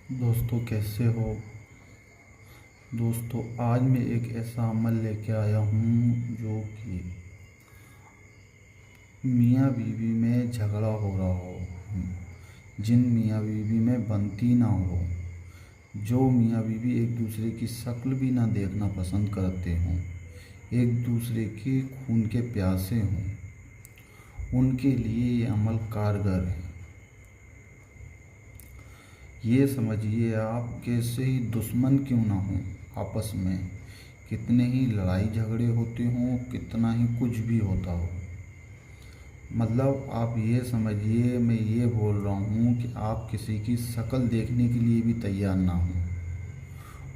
दोस्तों कैसे हो। दोस्तों आज मैं एक ऐसा अमल लेके आया हूँ जो कि मियाँ बीवी में झगड़ा हो रहा हो, जिन मियाँ बीवी में बनती ना हो, जो मियाँ बीवी एक दूसरे की शक्ल भी ना देखना पसंद करते हों, एक दूसरे की खून के प्यासे हों, उनके लिए ये अमल कारगर है। ये समझिए आप कैसे ही दुश्मन क्यों ना हों आपस में, कितने ही लड़ाई झगड़े होते हों, कितना ही कुछ भी होता हो, मतलब आप ये समझिए मैं ये बोल रहा हूँ कि आप किसी की शक्ल देखने के लिए भी तैयार ना हों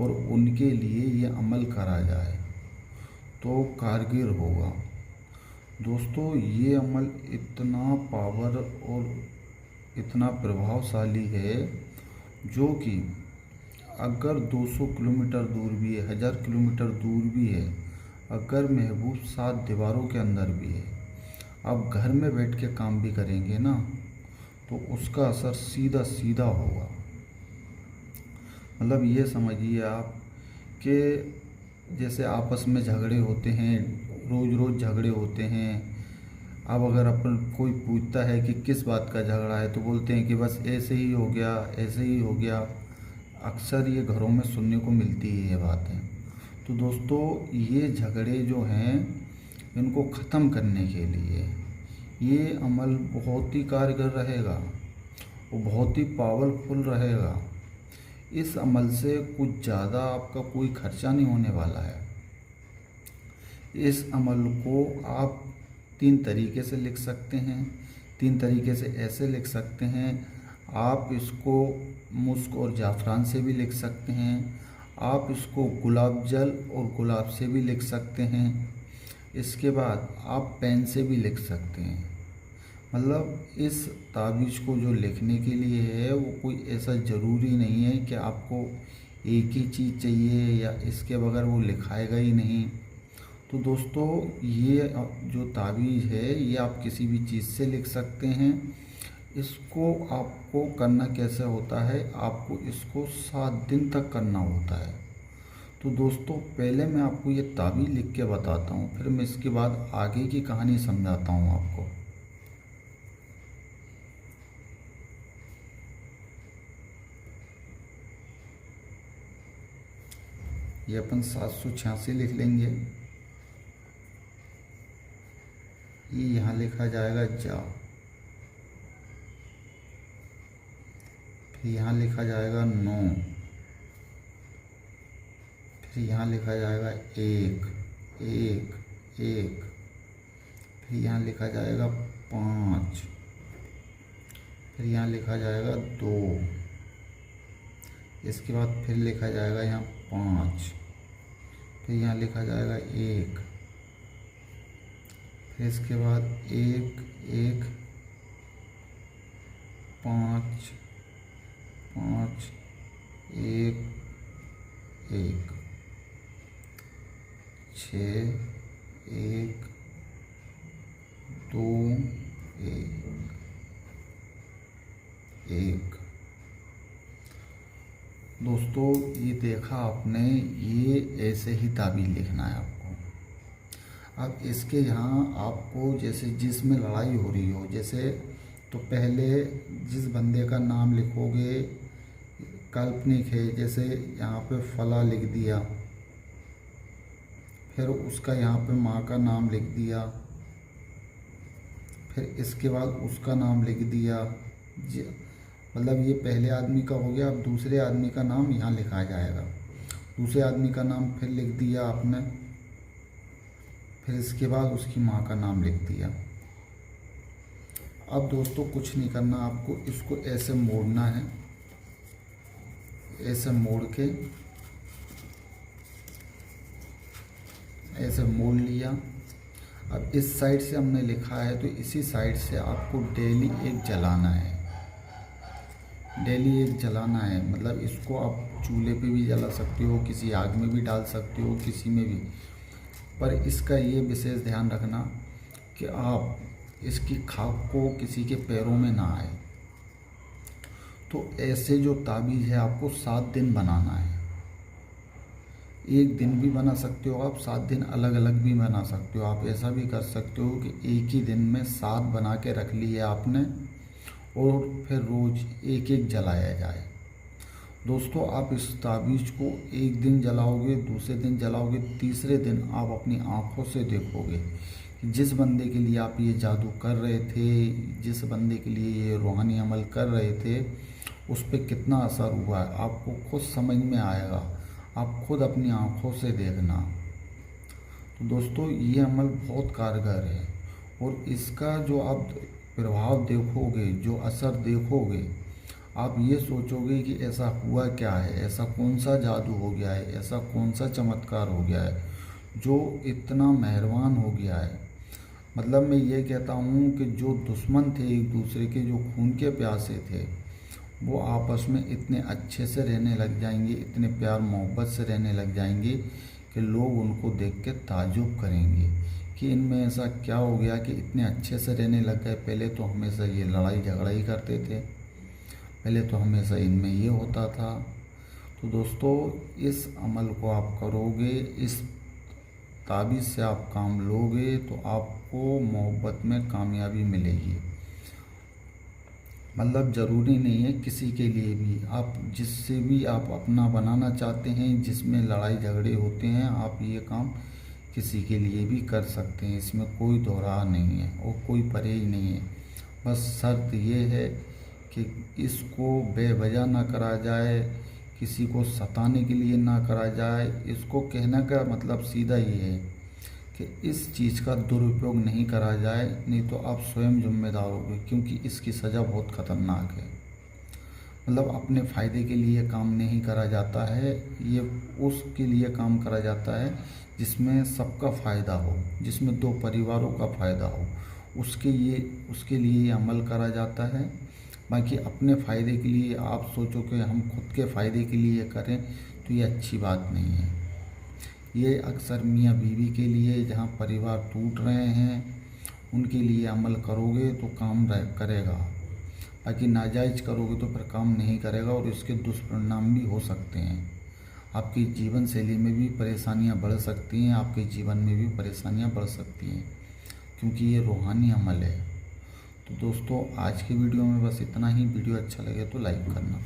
और उनके लिए ये अमल करा जाए तो कारगर होगा। दोस्तों ये अमल इतना पावर और इतना प्रभावशाली है जो कि अगर 200 किलोमीटर दूर भी है, 1000 किलोमीटर दूर भी है, अगर महबूब 7 दीवारों के अंदर भी है, आप घर में बैठ के काम भी करेंगे ना तो उसका असर सीधा सीधा होगा। मतलब ये समझिए आप कि जैसे आपस में झगड़े होते हैं, रोज़ रोज़ झगड़े होते हैं। अब अगर अपन कोई पूछता है कि किस बात का झगड़ा है तो बोलते हैं कि बस ऐसे ही हो गया, ऐसे ही हो गया। अक्सर ये घरों में सुनने को मिलती है ये बातें। तो दोस्तों ये झगड़े जो हैं इनको ख़त्म करने के लिए ये अमल बहुत ही कारगर रहेगा, वो बहुत ही पावरफुल रहेगा। इस अमल से कुछ ज़्यादा आपका कोई खर्चा नहीं होने वाला है। इस अमल को आप 3 तरीके से लिख सकते हैं। 3 तरीके से ऐसे लिख सकते हैं, आप इसको मुस्क और ज़ाफ़रान से भी लिख सकते हैं, आप इसको गुलाब जल और गुलाब से भी लिख सकते हैं, इसके बाद आप पेन से भी लिख सकते हैं। मतलब इस ताबीज़ को जो लिखने के लिए है वो कोई ऐसा ज़रूरी नहीं है कि आपको एक ही चीज़ चाहिए या इसके बगैर वो लिखाएगा ही नहीं। तो दोस्तों ये जो ताबीज़ है ये आप किसी भी चीज़ से लिख सकते हैं। इसको आपको करना कैसे होता है, आपको इसको 7 दिन तक करना होता है। तो दोस्तों पहले मैं आपको ये ताबीज़ लिख के बताता हूँ, फिर मैं इसके बाद आगे की कहानी समझाता हूँ आपको। ये अपन 786 लिख लेंगे। ये यहाँ लिखा जाएगा जा, फिर यहाँ लिखा जाएगा 9, फिर यहाँ लिखा जाएगा 1 1 1, फिर यहाँ लिखा जाएगा 5, फिर यहाँ लिखा जाएगा 2, इसके बाद फिर लिखा जाएगा यहाँ 5, फिर यहाँ लिखा जाएगा 1, फिर इसके बाद 1 1 5 5 1 1 6 1 2 1 1। दोस्तों ये देखा आपने, ये ऐसे ही ताबीज़ लिखना है आपको। अब इसके यहाँ आपको जैसे जिसमें लड़ाई हो रही हो, जैसे तो पहले जिस बंदे का नाम लिखोगे काल्पनिक है, जैसे यहाँ पे फला लिख दिया, फिर उसका यहाँ पे माँ का नाम लिख दिया, फिर इसके बाद उसका नाम लिख दिया। मतलब ये पहले आदमी का हो गया। अब दूसरे आदमी का नाम यहाँ लिखा जाएगा, दूसरे आदमी का नाम फिर लिख दिया आपने, फिर इसके बाद उसकी माँ का नाम लिख दिया। अब दोस्तों कुछ नहीं करना, आपको इसको ऐसे मोड़ना है, ऐसे मोड़ के ऐसे मोड़ लिया। अब इस साइड से हमने लिखा है तो इसी साइड से आपको डेली एक जलाना है, डेली एक जलाना है। मतलब इसको आप चूल्हे पे भी जला सकते हो, किसी आग में भी डाल सकते हो, किसी में भी। पर इसका ये विशेष ध्यान रखना कि आप इसकी खाक को किसी के पैरों में ना आए। तो ऐसे जो ताबीज़ है आपको 7 दिन बनाना है। एक दिन भी बना सकते हो आप, 7 दिन अलग अलग भी बना सकते हो। आप ऐसा भी कर सकते हो कि एक ही दिन में 7 बना के रख लिए आपने और फिर रोज़ एक एक जलाया जाए। दोस्तों आप इस ताबीज़ को एक दिन जलाओगे, दूसरे दिन जलाओगे, तीसरे दिन आप अपनी आँखों से देखोगे कि जिस बंदे के लिए आप ये जादू कर रहे थे, जिस बंदे के लिए ये रूहानी अमल कर रहे थे, उस पर कितना असर हुआ है आपको खुद समझ में आएगा। आप खुद अपनी आँखों से देखना। तो दोस्तों ये अमल बहुत कारगर है और इसका जो आप प्रभाव देखोगे, जो असर देखोगे, आप ये सोचोगे कि ऐसा हुआ क्या है, ऐसा कौन सा जादू हो गया है, ऐसा कौन सा चमत्कार हो गया है जो इतना मेहरबान हो गया है। मतलब मैं ये कहता हूँ कि जो दुश्मन थे एक दूसरे के, जो खून के प्यासे थे, वो आपस में इतने अच्छे से रहने लग जाएंगे, इतने प्यार मोहब्बत से रहने लग जाएंगे कि लोग उनको देख के ताजुब करेंगे कि इनमें ऐसा क्या हो गया कि इतने अच्छे से रहने लग गए। पहले तो हमेशा ये लड़ाई झगड़ा ही करते थे, पहले तो हमेशा इनमें ये होता था। तो दोस्तों इस अमल को आप करोगे, इस ताबीज़ से आप काम लोगे तो आपको मोहब्बत में कामयाबी मिलेगी। मतलब ज़रूरी नहीं है किसी के लिए भी, आप जिससे भी आप अपना बनाना चाहते हैं, जिसमें लड़ाई झगड़े होते हैं, आप ये काम किसी के लिए भी कर सकते हैं। इसमें कोई दोहरा नहीं है और कोई परहेज नहीं है। बस शर्त ये है कि इसको बेवजह ना करा जाए, किसी को सताने के लिए ना करा जाए। इसको कहने का मतलब सीधा ये है कि इस चीज़ का दुरुपयोग नहीं करा जाए, नहीं तो आप स्वयं जिम्मेदार होगे, क्योंकि इसकी सज़ा बहुत ख़तरनाक है। मतलब अपने फ़ायदे के लिए काम नहीं करा जाता है, ये उसके लिए काम करा जाता है जिसमें सबका फ़ायदा हो, जिसमें 2 परिवारों का फ़ायदा हो, उसके लिए ये अमल करा जाता है। बाकी अपने फ़ायदे के लिए आप सोचो कि हम खुद के फ़ायदे के लिए करें, तो ये अच्छी बात नहीं है। ये अक्सर मियाँ बीवी के लिए, जहाँ परिवार टूट रहे हैं, उनके लिए अमल करोगे तो काम करेगा। बाकी नाजायज़ करोगे तो फिर काम नहीं करेगा और इसके दुष्परिणाम भी हो सकते हैं। आपकी जीवन शैली में भी परेशानियां बढ़ सकती हैं, आपके जीवन में भी परेशानियां बढ़ सकती हैं, क्योंकि ये रूहानी अमल है। तो दोस्तों आज के वीडियो में बस इतना ही। वीडियो अच्छा लगे तो लाइक करना।